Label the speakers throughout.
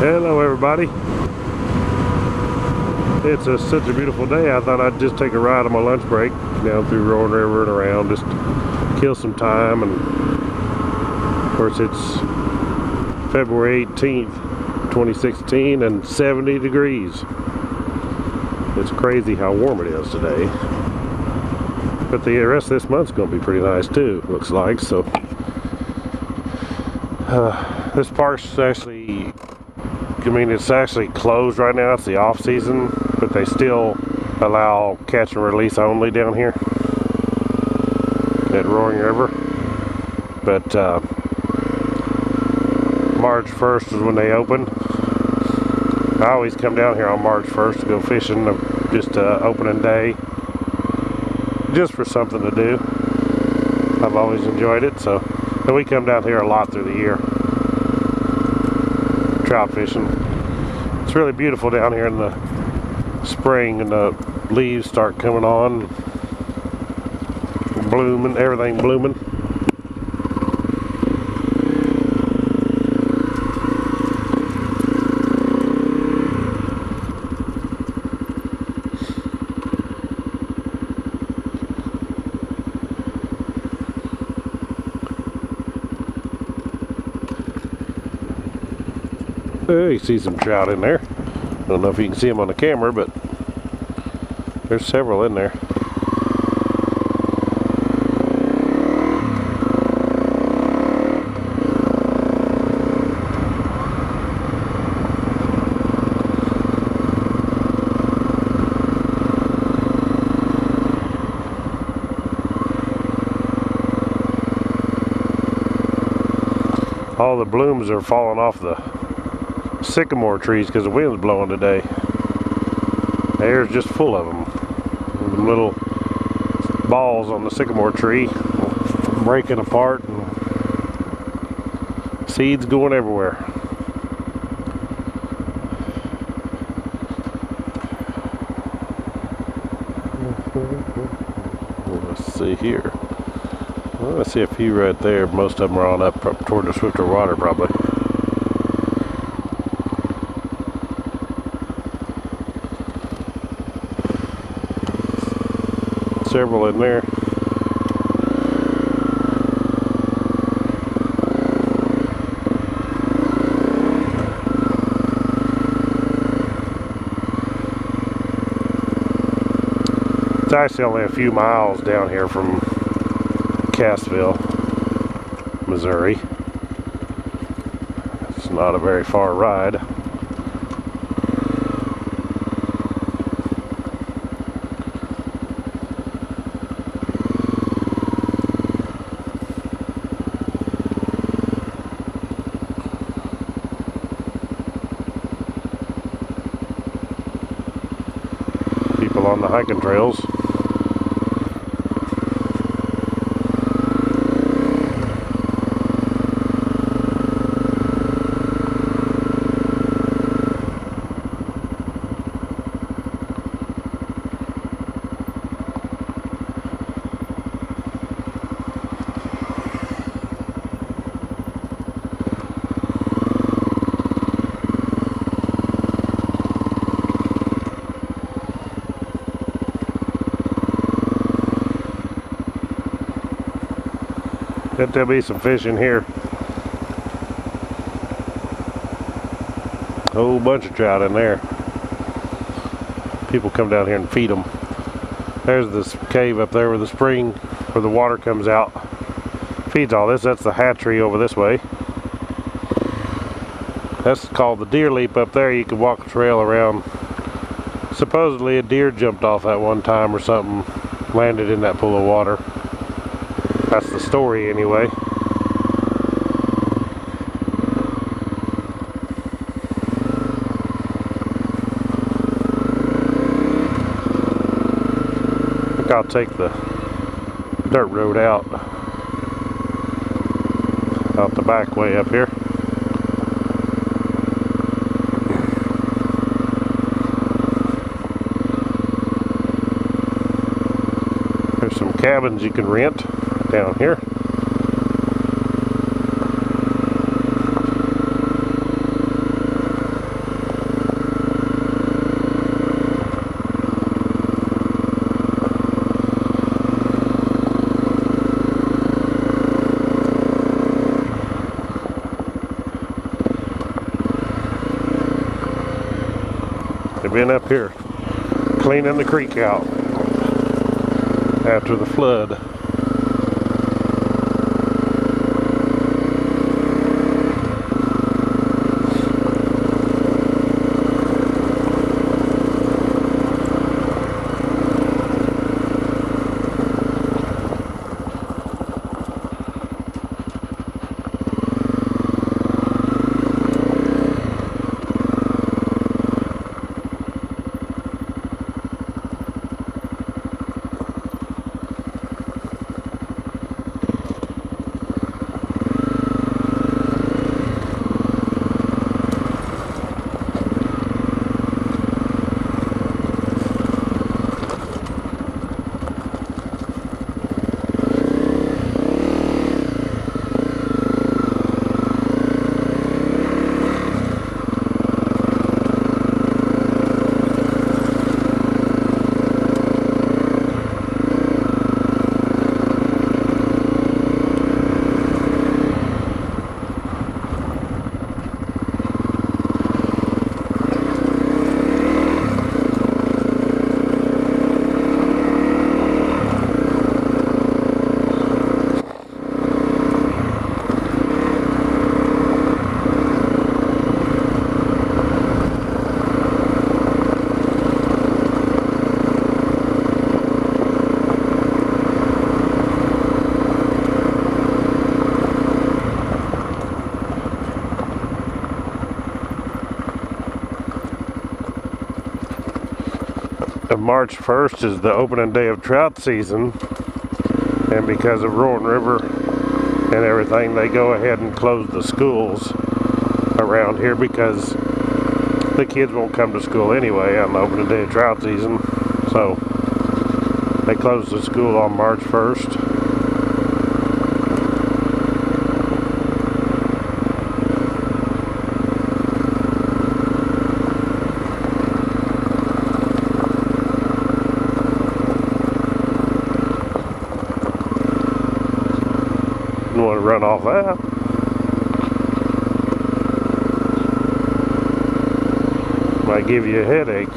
Speaker 1: Hello everybody. It's such a beautiful day. I thought I'd just take a ride on my lunch break down through Rowan River and around, just kill some time. And of course it's February 18th 2016 and 70 degrees. It's crazy how warm it is today, but the rest of this month's gonna be pretty nice too, looks like. So this park's actually, I mean, it's actually closed right now. It's the off season, but they still allow catch and release only down here at Roaring River. But March 1st is when they open. I always come down here on March 1st to go fishing, just opening day, just for something to do. I've always enjoyed it, so, and we come down here a lot through the year, trout fishing. It's really beautiful down here in the spring, and the leaves start coming on, blooming, everything blooming. Oh, you see some trout in there. I don't know if you can see them on the camera, but there's several in there. All the blooms are falling off the sycamore trees because the wind's blowing today. The air's just full of them. The little balls on the sycamore tree breaking apart and seeds going everywhere. Let's see here. Well, I see a few right there. Most of them are on up toward the swifter water probably. Several in there. It's actually only a few miles down here from Cassville, Missouri. It's not a very far ride. On the hiking trails. Bet there'll be some fish in here. A whole bunch of trout in there. People come down here and feed them. There's this cave up there with the spring where the water comes out. Feeds all this. That's the hatchery over this way. That's called the deer leap up there. You can walk the trail around. Supposedly a deer jumped off that one time or something, landed in that pool of water. That's the story anyway. I think I'll take the dirt road out the back way up here. There's some cabins you can rent down here. They've been up here cleaning the creek out after the flood. March 1st is the opening day of trout season, and because of Roaring River and everything, they go ahead and close the schools around here because the kids won't come to school anyway on the opening day of trout season. So they close the school on March 1st. Want to run off that. Might give you a headache.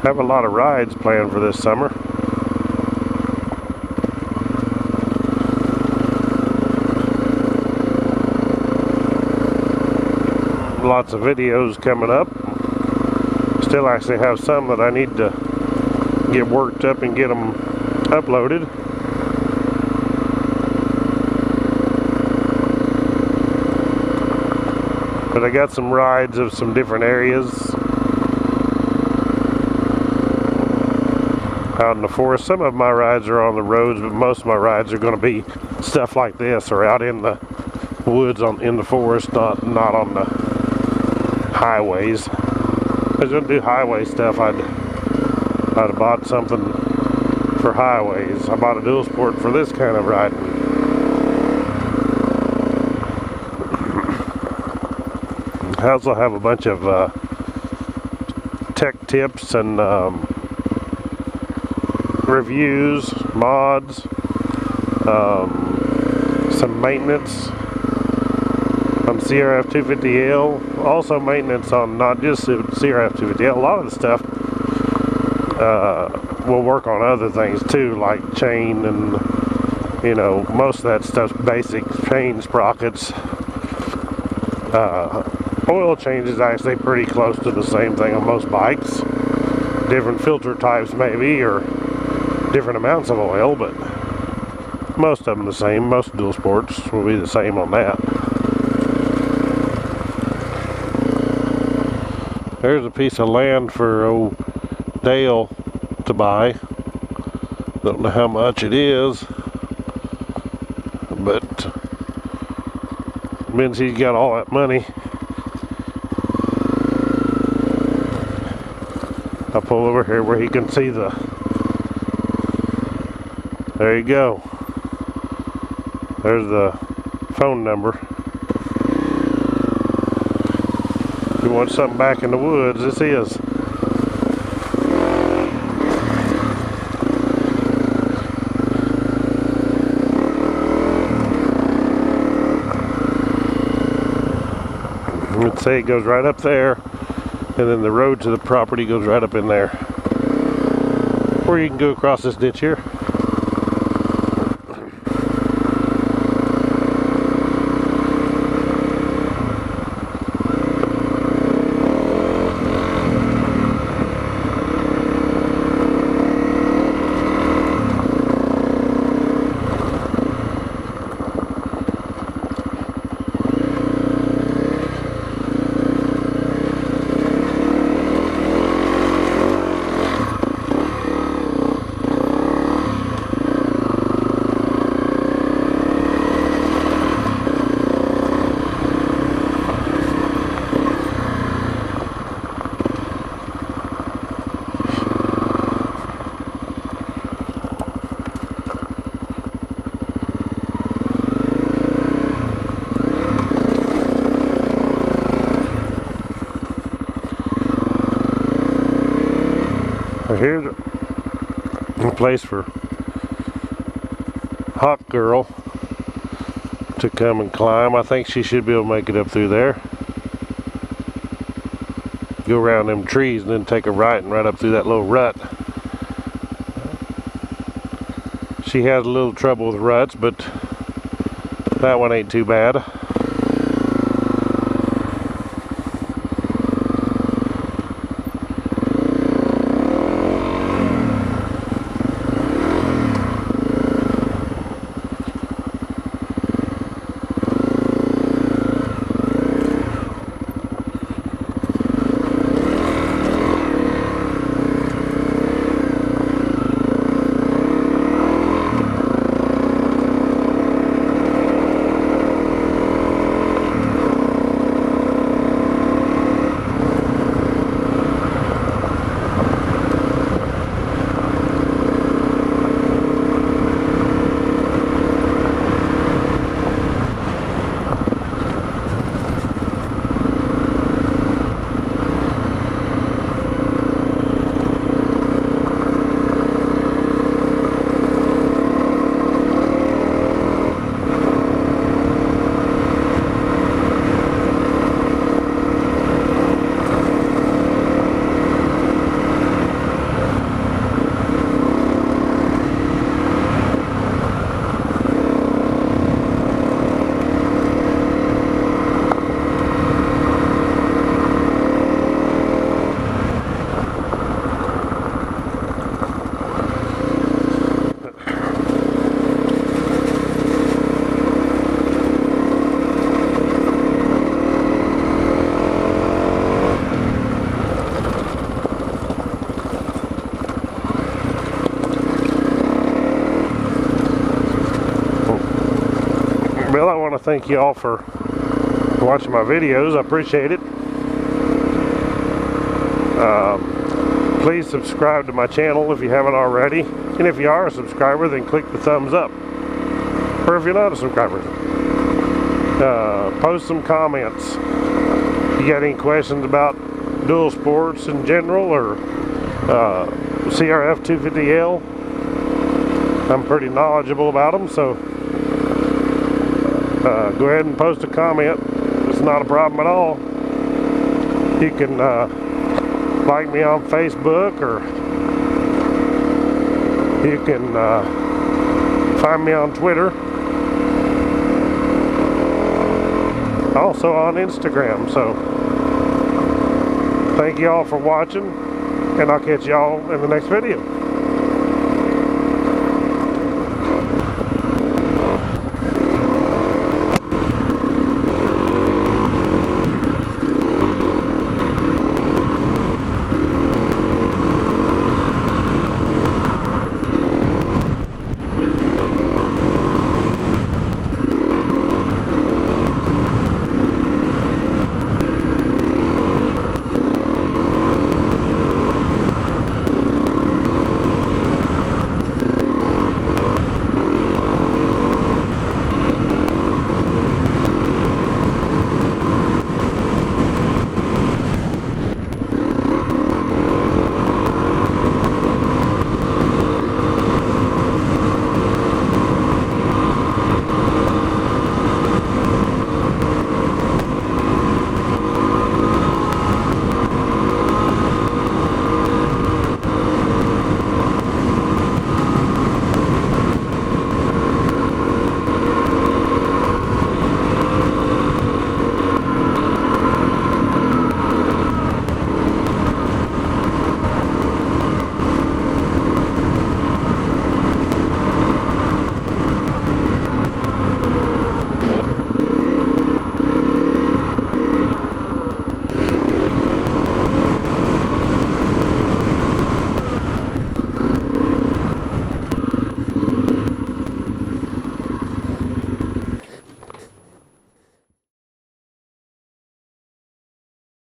Speaker 1: I have a lot of rides planned for this summer. Lots of videos coming up. Still actually have some that I need to get worked up and get them uploaded. But I got some rides of some different areas out in the forest. Some of my rides are on the roads, but most of my rides are going to be stuff like this, or out in the woods in the forest, not on the highways. If I was going to do highway stuff, I'd have bought something for highways. I bought a dual sport for this kind of riding. I also have a bunch of tech tips and reviews, mods, some maintenance on CRF250L, also maintenance on not just CRF250L. A lot of the stuff will work on other things too, like chain and, you know, most of that stuff's basic. Chain sprockets, oil change is actually pretty close to the same thing on most bikes. different filter types maybe, or different amounts of oil, but most of them the same. Most dual sports will be the same on that. There's a piece of land for old Dale to buy. Don't know how much it is, but means he's got all that money. I'll pull over here where he can see the... There you go. There's the phone number. If you want something back in the woods, this is. Let's say it goes right up there, and then the road to the property goes right up in there. Or you can go across this ditch here. Here's a place for Hawk Girl to come and climb. I think she should be able to make it up through there. Go around them trees and then take a right and right up through that little rut. She has a little trouble with ruts, but that one ain't too bad. Well, I want to thank you all for watching my videos. I appreciate it. Please subscribe to my channel if you haven't already. And if you are a subscriber, then click the thumbs up. Or if you're not a subscriber, post some comments. If you got any questions about dual sports in general, or CRF250L, I'm pretty knowledgeable about them, so go ahead and post a comment. It's not a problem at all. You can like me on Facebook, or you can find me on Twitter, also on Instagram. So thank you all for watching. and I'll catch y'all in the next video.